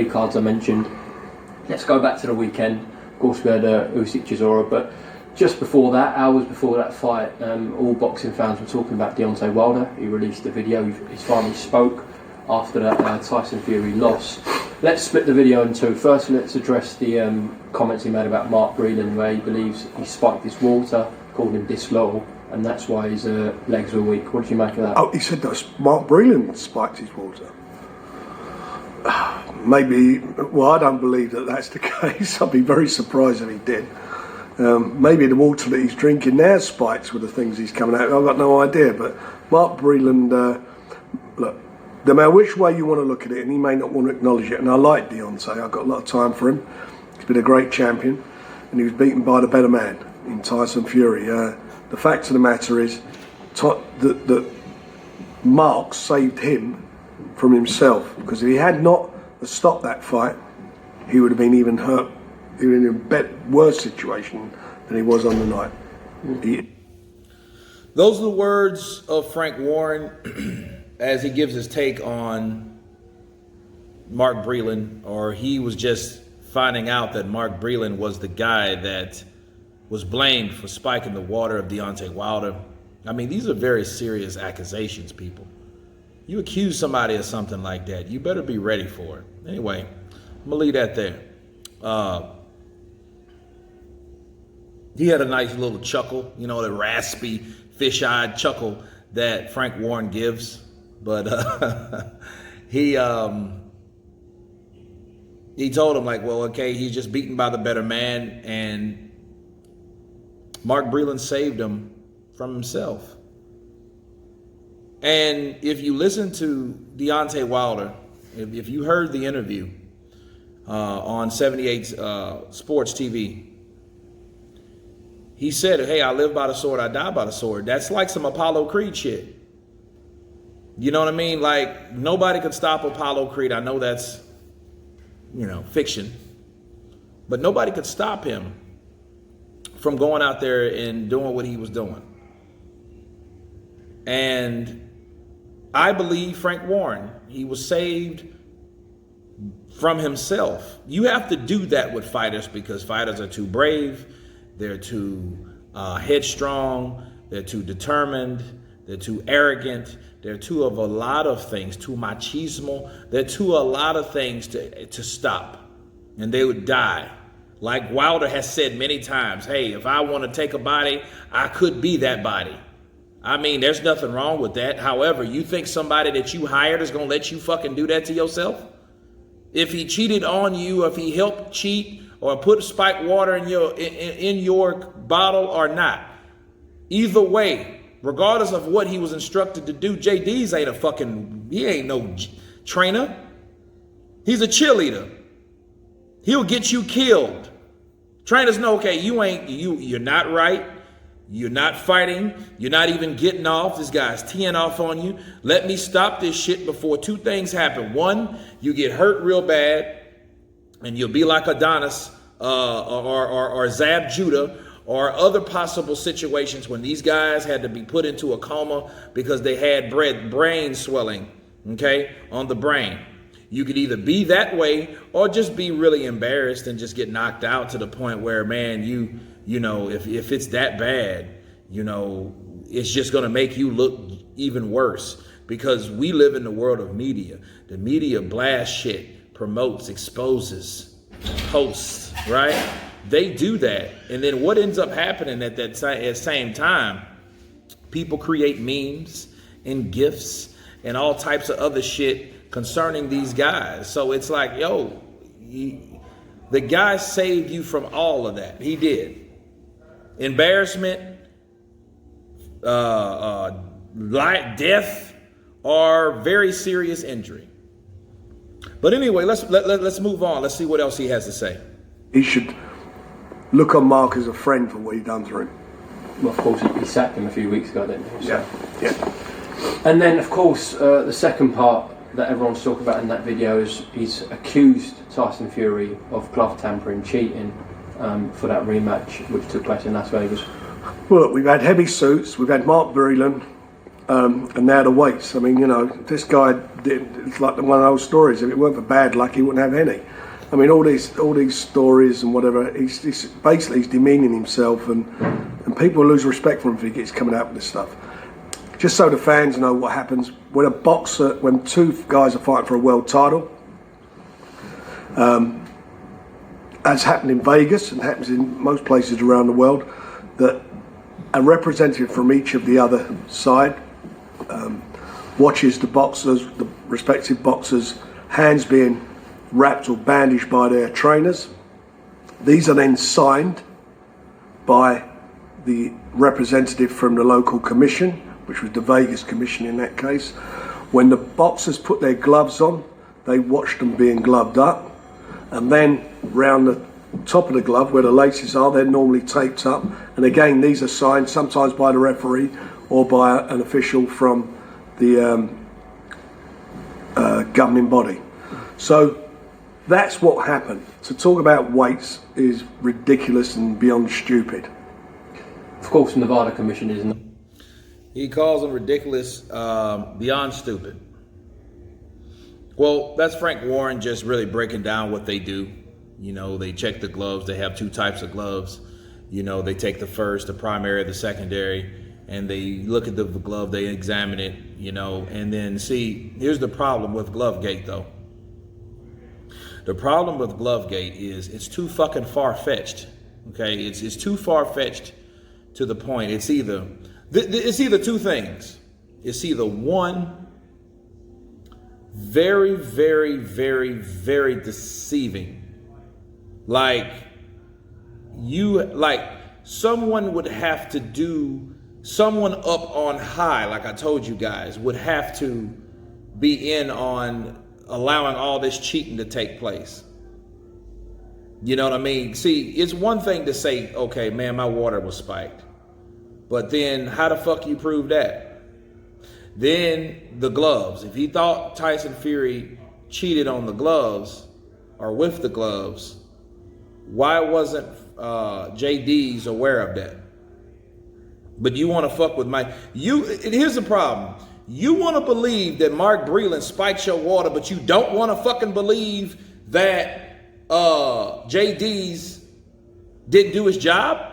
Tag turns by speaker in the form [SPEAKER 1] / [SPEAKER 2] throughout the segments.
[SPEAKER 1] cards I mentioned. Let's go back to the weekend. Of course, we had Usyk Chisora, but just before that, hours before that fight, all boxing fans were talking about Deontay Wilder. He released a video. He's finally spoke after that Tyson Fury loss. Let's split the video in two. First, let's address the comments he made about Mark Breland, where he believes he spiked his water, called him disloyal, and that's why his legs were weak. What did you make of that?
[SPEAKER 2] Oh, he said that Mark Breland spiked his water. Maybe, well, I don't believe that that's the case. I'd be very surprised if he did. Maybe the water that he's drinking now spikes with the things he's coming out. I've got no idea. But Mark Breland, look, no matter which way you want to look at it, and he may not want to acknowledge it, and I like Deontay, I've got a lot of time for him. He's been a great champion, and he was beaten by the better man in Tyson Fury. The fact of the matter is that Mark saved him from himself, because if he had not stopped that fight, he would have been even hurt. He was in a worse situation than he was on the night.
[SPEAKER 3] Those are the words of Frank Warren as he gives his take on Mark Breland, or he was just finding out that Mark Breland was the guy that was blamed for spiking the water of Deontay Wilder. I mean, these are very serious accusations, people. You accuse somebody of something like that, you better be ready for it. Anyway, I'm gonna leave that there. He had a nice little chuckle, you know, the raspy, fish-eyed chuckle that Frank Warren gives. But he told him, like, well, okay, he's just beaten by the better man, and Mark Breland saved him from himself. And if you listen to Deontay Wilder, if you heard the interview on 78 Sports TV, he said, hey, I live by the sword, I die by the sword. That's like some Apollo Creed shit. You know what I mean? Like, nobody could stop Apollo Creed. I know that's, you know, fiction. But nobody could stop him from going out there and doing what he was doing. And I believe Frank Warren, he was saved from himself. You have to do that with fighters, because fighters are too brave, they're too headstrong, they're too determined, they're too arrogant, they're too of a lot of things, too machismo, they're too a lot of things to stop, and they would die. Like Wilder has said many times, hey, if I want to take a body, I could be that body. I mean, there's nothing wrong with that. However, you think somebody that you hired is going to let you fucking do that to yourself? If he cheated on you, if he helped cheat, or put spiked water in your bottle or not, either way, regardless of what he was instructed to do, JD's ain't he ain't no trainer. He's a cheerleader. He'll get you killed. Trainers know, okay, you're not right. You're not fighting. You're not even getting off. This guy's teeing off on you. Let me stop this shit before two things happen. One, you get hurt real bad, and you'll be like Adonis or Zab Judah, or other possible situations when these guys had to be put into a coma because they had brain swelling, okay, on the brain. You could either be that way or just be really embarrassed and just get knocked out to the point where, man, you know, if it's that bad, you know, it's just going to make you look even worse, because we live in the world of media. The media blasts shit, promotes, exposes, posts, right? They do that. And then what ends up happening at that same time, people create memes and GIFs and all types of other shit concerning these guys. So it's like, yo, the guy saved you from all of that. He did. Embarrassment, death, or very serious injury. But anyway, let's move on. Let's see what else he has to say.
[SPEAKER 2] He should look on Mark as a friend for what he done to him.
[SPEAKER 1] Well, of course, he sacked him a few weeks ago, didn't he? So.
[SPEAKER 2] Yeah.
[SPEAKER 1] And then, of course, the second part that everyone's talking about in that video is he's accused Tyson Fury of glove tampering, cheating for that rematch which took place in Las Vegas.
[SPEAKER 2] Well, look, we've had heavy suits. We've had Mark Breland and now the weights. I mean, you know, this guy it's like one of those stories. If it weren't for bad luck, he wouldn't have any. I mean, all these stories and whatever. He's basically demeaning himself, and people lose respect for him if he gets coming out with this stuff. Just so the fans know what happens when two guys are fighting for a world title, as happened in Vegas and happens in most places around the world, that a representative from each of the other side watches the respective boxers' hands being wrapped or bandaged by their trainers. These are then signed by the representative from the local commission, which was the Vegas commission in that case. When the boxers put their gloves on, they watch them being gloved up, and then round the top of the glove where the laces are, they're normally taped up, and again these are signed sometimes by the referee or by an official from the governing body. So that's what happened. To talk about weights is ridiculous and beyond stupid.
[SPEAKER 1] Of course, the Nevada Commission is not.
[SPEAKER 3] He calls them ridiculous, beyond stupid. Well, that's Frank Warren just really breaking down what they do. You know, they check the gloves. They have two types of gloves. You know, they take the first, the primary, the secondary, and they look at the glove, they examine it, you know, and then see, here's the problem with Glovegate, though. The problem with Glovegate is it's too fucking far-fetched, okay? It's too far-fetched to the point. It's either two things. It's either one, very, very, very, very deceiving. Like someone would have to do, someone up on high, like I told you guys, would have to be in on allowing all this cheating to take place. You know what I mean? See, it's one thing to say, okay, man, my water was spiked. But then how the fuck you prove that? Then the gloves. If he thought Tyson Fury cheated on the gloves or with the gloves, why wasn't JD's aware of that? But you want to fuck with and here's the problem. You want to believe that Mark Breland spiked your water, but you don't want to fucking believe that JD's didn't do his job?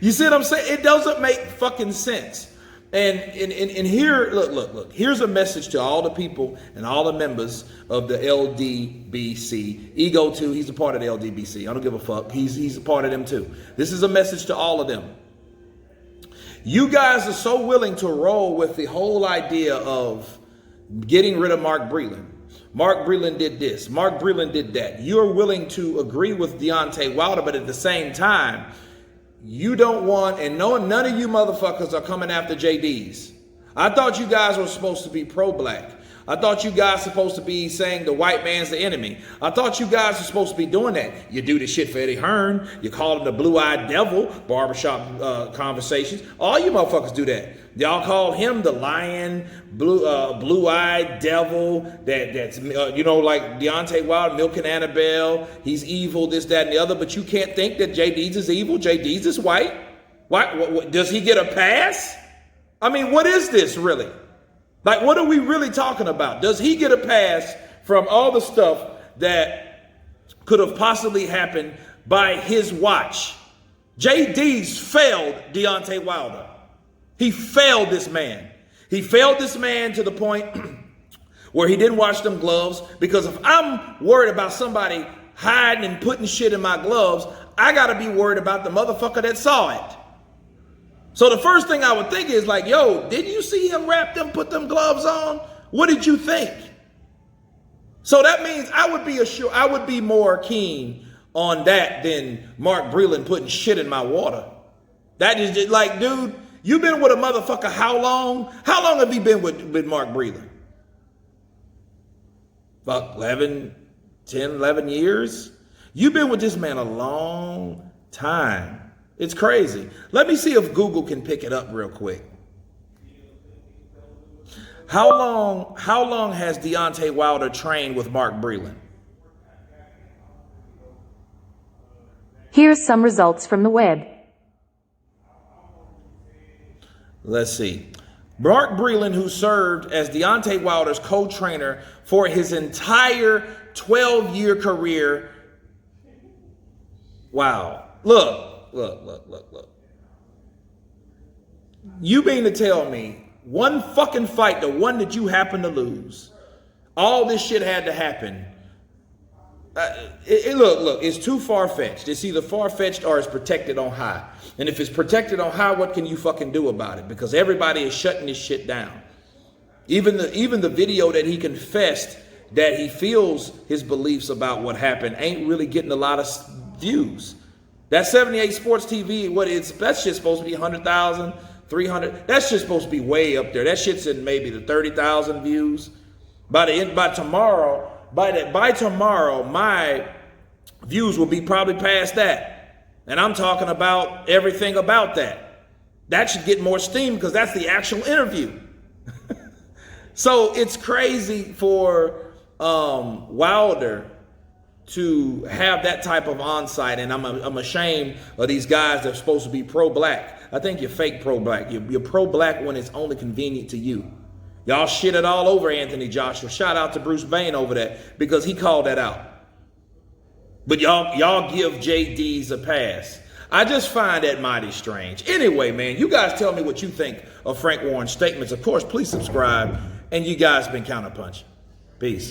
[SPEAKER 3] You see what I'm saying? It doesn't make fucking sense. And here, look, here's a message to all the people and all the members of the LDBC. Ego too, he's a part of the LDBC. I don't give a fuck. He's a part of them too. This is a message to all of them. You guys are so willing to roll with the whole idea of getting rid of Mark Breland. Mark Breland did this. Mark Breland did that. You're willing to agree with Deontay Wilder, but at the same time, you don't want, and none of you motherfuckers are coming after JD's. I thought you guys were supposed to be pro-black. I thought you guys were supposed to be saying the white man's the enemy. I thought you guys were supposed to be doing that. You do the shit for Eddie Hearn. You call him the blue-eyed devil, barbershop conversations. All you motherfuckers do that. Y'all call him the lion, blue-eyed devil, that's like Deontay Wilder, milking Annabelle. He's evil, this, that, and the other. But you can't think that JD's is evil. JD's is white. What, does he get a pass? I mean, what is this really? Like, what are we really talking about? Does he get a pass from all the stuff that could have possibly happened by his watch? JD's failed Deontay Wilder. He failed this man. He failed this man to the point where he didn't wash them gloves, because if I'm worried about somebody hiding and putting shit in my gloves, I got to be worried about the motherfucker that saw it. So the first thing I would think is like, yo, didn't you see him put them gloves on? What did you think? So that means I would be more keen on that than Mark Breland putting shit in my water. That is just like, dude, you've been with a motherfucker how long? How long have you been with Mark Breland? About 11 years? You've been with this man a long time. It's crazy. Let me see if Google can pick it up real quick. How long has Deontay Wilder trained with Mark Breland?
[SPEAKER 4] Here's some results from the web.
[SPEAKER 3] Let's see. Mark Breland, who served as Deontay Wilder's co-trainer for his entire 12-year career. Wow. Look. You mean to tell me one fucking fight, the one that you happen to lose, all this shit had to happen? Look, it's too far-fetched. It's either far-fetched or it's protected on high. And if it's protected on high, what can you fucking do about it? Because everybody is shutting this shit down. Even the video that he confessed that he feels his beliefs about what happened ain't really getting a lot of views. That 78 Sports TV, that shit's supposed to be 100,000, 300. That shit's supposed to be way up there. That shit's in maybe the 30,000 views. By tomorrow, my views will be probably past that. And I'm talking about everything about that. That should get more steam because that's the actual interview. So it's crazy for Wilder to have that type of on-site, and I'm ashamed of these guys that are supposed to be pro-black. I think you're fake pro-black. You're pro-black when it's only convenient to you. Y'all shit it all over Anthony Joshua. Shout out to Bruce Bain over that because he called that out. But y'all give JDs a pass. I just find that mighty strange. Anyway, man, you guys tell me what you think of Frank Warren's statements. Of course, please subscribe. And you guys been Counterpunch. Peace.